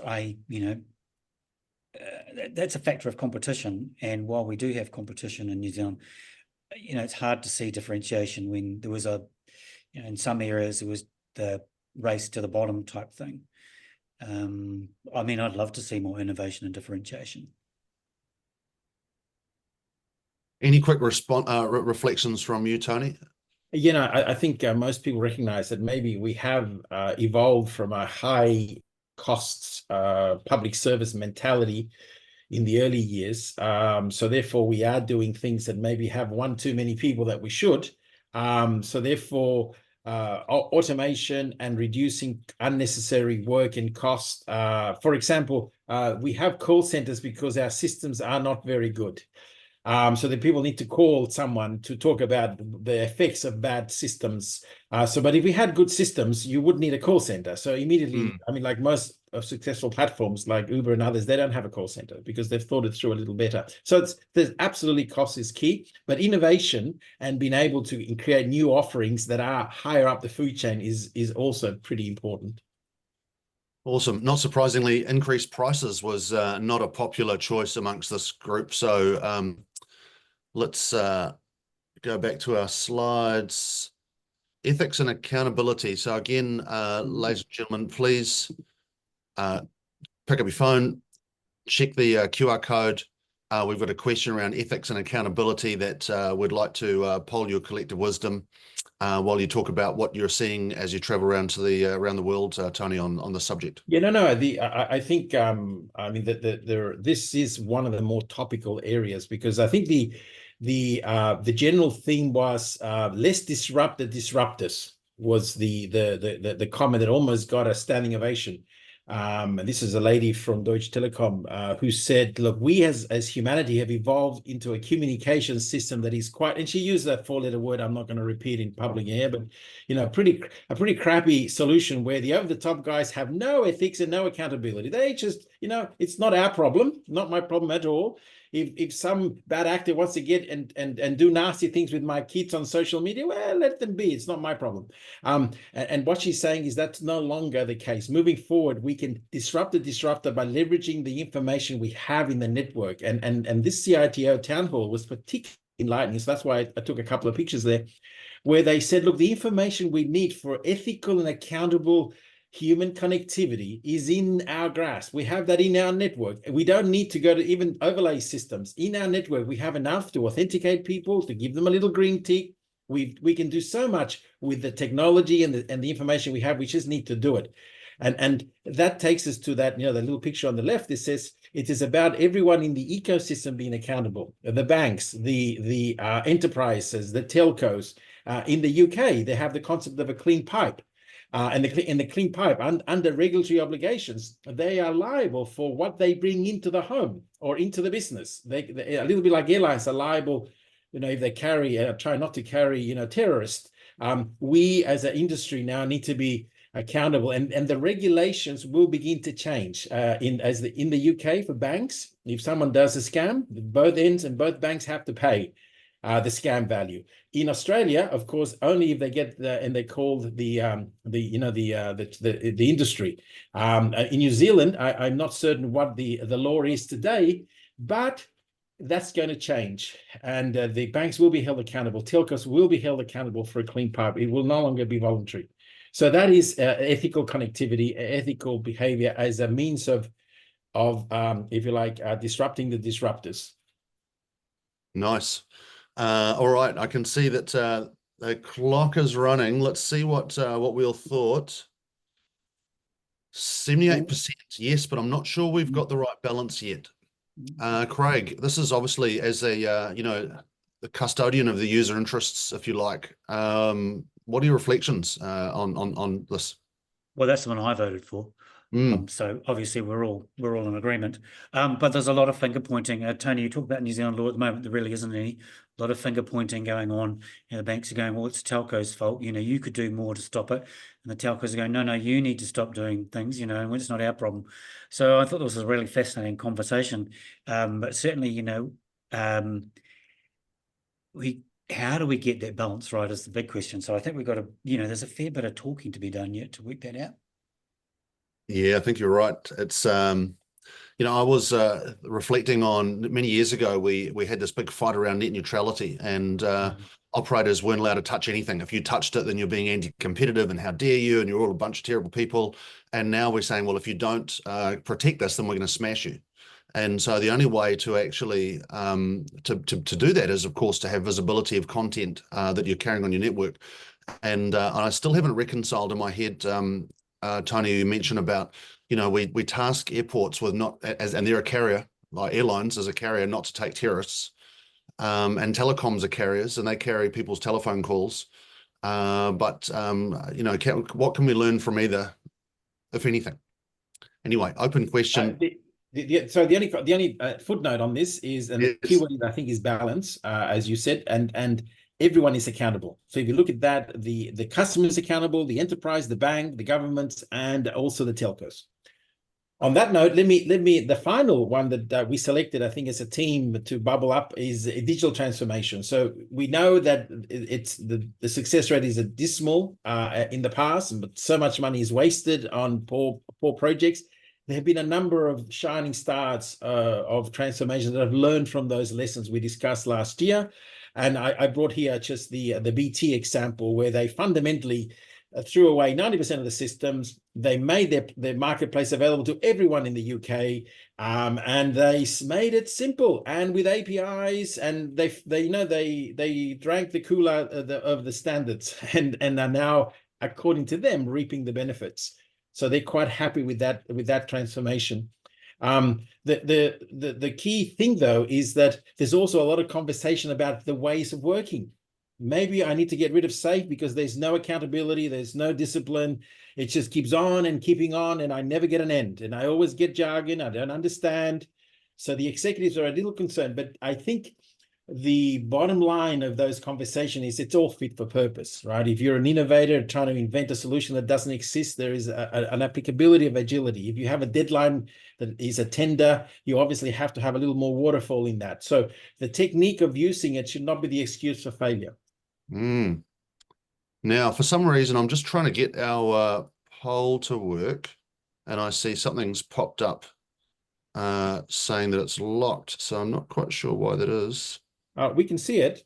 A: a factor of competition. And while we do have competition in New Zealand, it's hard to see differentiation when there was in some areas it was the race to the bottom type thing. I'd love to see more innovation and differentiation.
B: Any quick reflections from you, Tony?
C: I think most people recognize that maybe we have evolved from a high costs public service mentality in the early years. So therefore, we are doing things that maybe have one too many people that we should. So therefore, automation and reducing unnecessary work and cost. For example, we have call centers because our systems are not very good. So that people need to call someone to talk about the effects of bad systems. But if we had good systems, you wouldn't need a call center. So immediately, I mean, like most of successful platforms like Uber and others, they don't have a call center because they've thought it through a little better. So there's absolutely cost is key, but innovation and being able to create new offerings that are higher up the food chain is also pretty important.
B: Awesome. Not surprisingly, increased prices was not a popular choice amongst this group. So let's go back to our slides. Ethics and accountability. So again, ladies and gentlemen, please pick up your phone, check the QR code. We've got a question around ethics and accountability that we'd like to poll your collective wisdom while you talk about what you're seeing as you travel around to the around the world, Tony, on the subject.
C: Yeah, no. I think I mean this is one of the more topical areas because I think the general theme was let's disrupt the disruptors was the comment that almost got a standing ovation. And this is a lady from Deutsche Telekom who said, look, we as humanity have evolved into a communication system that is quite, and she used that 4-letter word I'm not going to repeat in public here, but a pretty crappy solution where the over-the-top guys have no ethics and no accountability. They just, it's not our problem, not my problem at all. If some bad actor wants to get and do nasty things with my kids on social media, well, let them be. It's not my problem. And what she's saying is that's no longer the case. Moving forward, we can disrupt the disruptor by leveraging the information we have in the network. And this CITO town hall was particularly enlightening. So that's why I took a couple of pictures there, where they said, look, the information we need for ethical and accountable human connectivity is in our grasp. We have that in our network. We don't need to go to even overlay systems. In our network, we have enough to authenticate people, to give them a little green tick. We can do so much with the technology and the information we have. We just need to do it. And that takes us to that, the little picture on the left. It says it is about everyone in the ecosystem being accountable. The banks, the enterprises, the telcos. In the UK, they have the concept of a clean pipe. And the clean pipe, under regulatory obligations, they are liable for what they bring into the home or into the business. They a little bit like airlines are liable, if they carry, try not to carry, terrorists. We as an industry now need to be accountable, and the regulations will begin to change. In the UK for banks, if someone does a scam, both ends and both banks have to pay the scam value. In Australia, of course, only if they get and they called the industry. In New Zealand, I'm not certain what the law is today, but that's going to change, and the banks will be held accountable. Telcos will be held accountable for a clean pipe. It will no longer be voluntary. So that is ethical connectivity, ethical behavior as a means of if you like, disrupting the disruptors.
B: Nice. All right, I can see that the clock is running. Let's see what we all thought. 78%, yes, but I'm not sure we've got the right balance yet. Craig, this is obviously as a the custodian of the user interests, if you like. What are your reflections on this?
A: Well, that's the one I voted for. So obviously we're all in agreement. But there's a lot of finger pointing. Tony, you talk about New Zealand law at the moment. There really isn't any. A lot of finger pointing going on. The banks are going, well, it's telco's fault. You could do more to stop it. And the telcos are going, no, you need to stop doing things. And it's not our problem. So I thought this was a really fascinating conversation. But certainly, how do we get that balance right is the big question. So I think we've got to, there's a fair bit of talking to be done yet to work that out.
B: Yeah, I think you're right. It's I was reflecting on many years ago, we had this big fight around net neutrality, and operators weren't allowed to touch anything. If you touched it, then you're being anti-competitive, and how dare you, and you're all a bunch of terrible people. And now we're saying, well, if you don't protect us, then we're going to smash you. And so the only way to actually to do that is, of course, to have visibility of content that you're carrying on your network. And I still haven't reconciled in my head, Tony, you mentioned about, we task airports with and they're a carrier, like airlines as a carrier, not to take terrorists. And telecoms are carriers, and they carry people's telephone calls. But what can we learn from either, if anything? Anyway, open question.
C: So the only footnote on this is, and the keyword I think is balance, as you said, and everyone is accountable. So if you look at that, the customer is accountable, the enterprise, the bank, the government, and also the telcos. On that note, let me the final one that we selected, I think, as a team to bubble up is a digital transformation. So we know that it's the success rate is dismal in the past, but so much money is wasted on poor projects. There have been a number of shining stars of transformations that have learned from those lessons we discussed last year. And I brought here just the BT example, where they fundamentally threw away 90% of the systems. They made their marketplace available to everyone in the UK, and they made it simple and with APIs. And they drank the Kool-Aid of the standards, and are now, according to them, reaping the benefits. So they're quite happy with that transformation. The key thing, though, is that there's also a lot of conversation about the ways of working. Maybe I need to get rid of SAFe because there's no accountability, there's no discipline. It just keeps on and keeping on, and I never get an end. And I always get jargon I don't understand. So the executives are a little concerned, but I think the bottom line of those conversations is it's all fit for purpose, right? If you're an innovator trying to invent a solution that doesn't exist, there is an applicability of agility. If you have a deadline that is a tender, you obviously have to have a little more waterfall in that. So the technique of using it should not be the excuse for failure.
B: Now, for some reason, I'm just trying to get our poll to work, and I see something's popped up saying that it's locked. So I'm not quite sure why that is.
C: We can see it.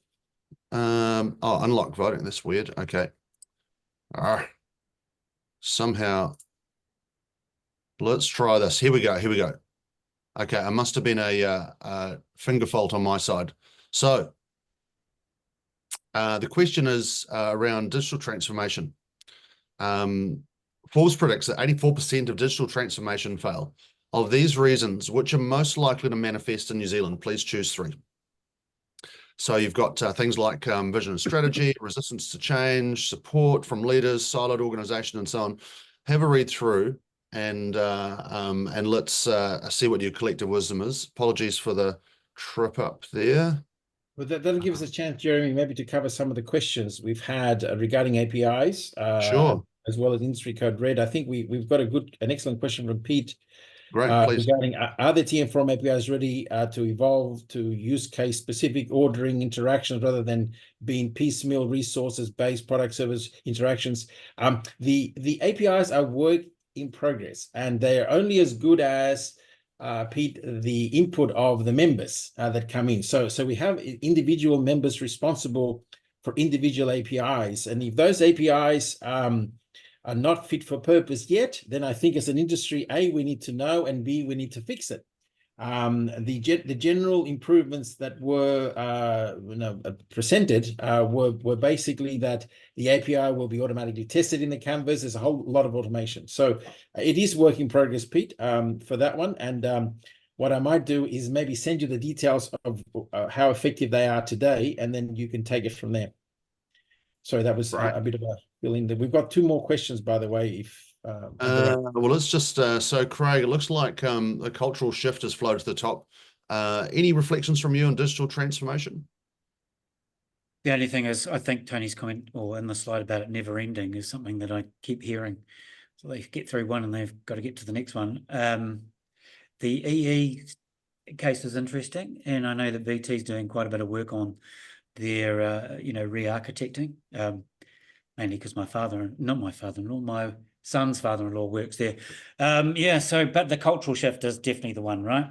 B: Oh, unlock voting. That's weird. Okay. Somehow. Let's try this. Here we go. Here we go. Okay. It must have been a finger fault on my side. So the question is around digital transformation. Forbes predicts that 84% of digital transformation fail. Of these reasons, which are most likely to manifest in New Zealand? Please choose 3. So you've got things like vision and strategy, resistance to change, support from leaders, siloed organization, and so on. Have a read through and let's see what your collective wisdom is. Apologies for the trip up there.
C: Well, that'll give us a chance, Jeremy, maybe to cover some of the questions we've had regarding APIs,
B: sure,
C: as well as industry code red. I think we've got an excellent question from Pete.
B: Great, please.
C: Regarding are the TM Forum APIs ready to evolve to use case specific ordering interactions rather than being piecemeal resources based product service interactions? The APIs are work in progress, and they are only as good as Pete, the input of the members that come in. So we have individual members responsible for individual APIs, and if those APIs are not fit for purpose yet, then I think as an industry, A, we need to know, and B, we need to fix it. The general improvements that were presented were basically that the API will be automatically tested in the canvas. There's a whole lot of automation. So it is work in progress, Pete, for that one. And what I might do is maybe send you the details of how effective they are today, and then you can take it from there. Sorry, that was a bit of a fill in. We've got 2 more questions, by the way.
B: Well, let's just so Craig, it looks like a cultural shift has flowed to the top. Any reflections from you on digital transformation?
A: The only thing is, I think Tony's comment, or in the slide about it never ending, is something that I keep hearing. So they get through one and they've got to get to the next one. The EE case is interesting, and I know that VT is doing quite a bit of work on their re-architecting, mainly because my son's father-in-law works there. But the cultural shift is definitely the one, right?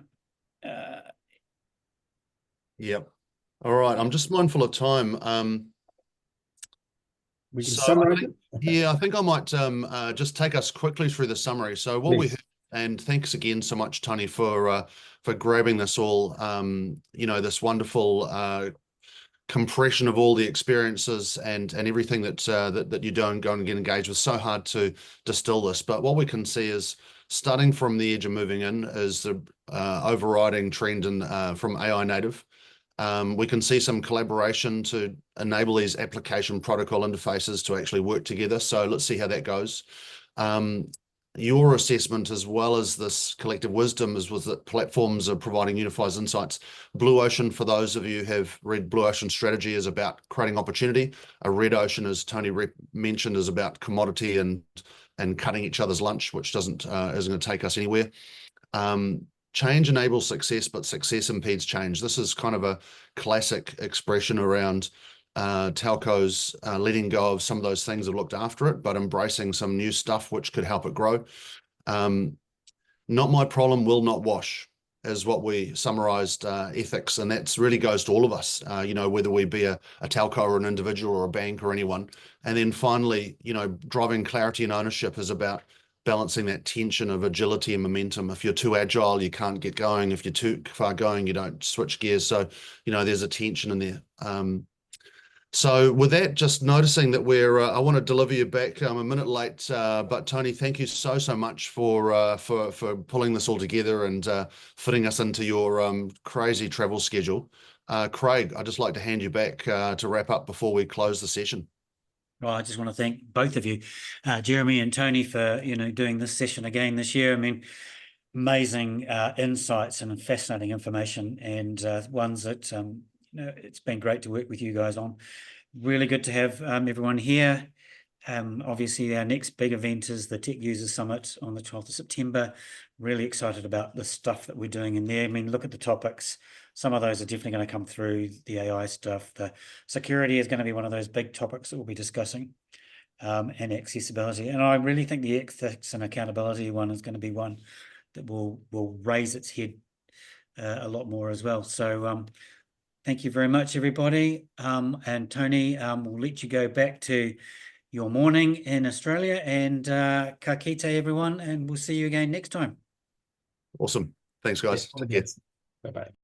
B: Yep. All right, I'm just mindful of time.
C: We can summarize it.
B: I think I might just take us quickly through the summary. So what we heard, and thanks again so much, Tony, for grabbing this all, this wonderful compression of all the experiences and everything that you don't go and get engaged with. So hard to distill this, but what we can see is starting from the edge and moving in is the overriding trend from AI native. We can see some collaboration to enable these application protocol interfaces to actually work together. So let's see how that goes. your assessment, as well as this collective wisdom, was that platforms are providing unified insights. Blue Ocean, for those of you who have read Blue Ocean strategy, is about creating opportunity. A red ocean, as Tony mentioned, is about commodity and cutting each other's lunch, which isn't going to take us anywhere. Change enables success, but success impedes change. This is kind of a classic expression around telcos letting go of some of those things that looked after it, but embracing some new stuff which could help it grow. Not my problem, will not wash, is what we summarized ethics, and that really goes to all of us, you know, whether we be a telco or an individual or a bank or anyone. And then finally, you know, driving clarity and ownership is about balancing that tension of agility and momentum. If you're too agile, you can't get going. If you're too far going, you don't switch gears. So, you know, there's a tension in there. So with that, just noticing that I want to deliver you back. I'm a minute late, but Tony, thank you so much for pulling this all together and fitting us into your crazy travel schedule. Craig, I'd just like to hand you back to wrap up before we close the session.
A: Well, I just want to thank both of you, Jeremy and Tony, for doing this session again this year. I mean, amazing insights and fascinating information, and ones that it's been great to work with you guys on. Really good to have everyone here. Obviously, our next big event is the Tech Users Summit on the 12th of September. Really excited about the stuff that we're doing in there. I mean, look at the topics. Some of those are definitely going to come through, the AI stuff. The security is going to be one of those big topics that we'll be discussing, and accessibility. And I really think the ethics and accountability one is going to be one that will raise its head a lot more as well. So thank you very much, everybody. And Tony, we'll let you go back to your morning in Australia, and ka kite, everyone, and we'll see you again next time.
B: Awesome. Thanks, guys.
C: Bye-bye.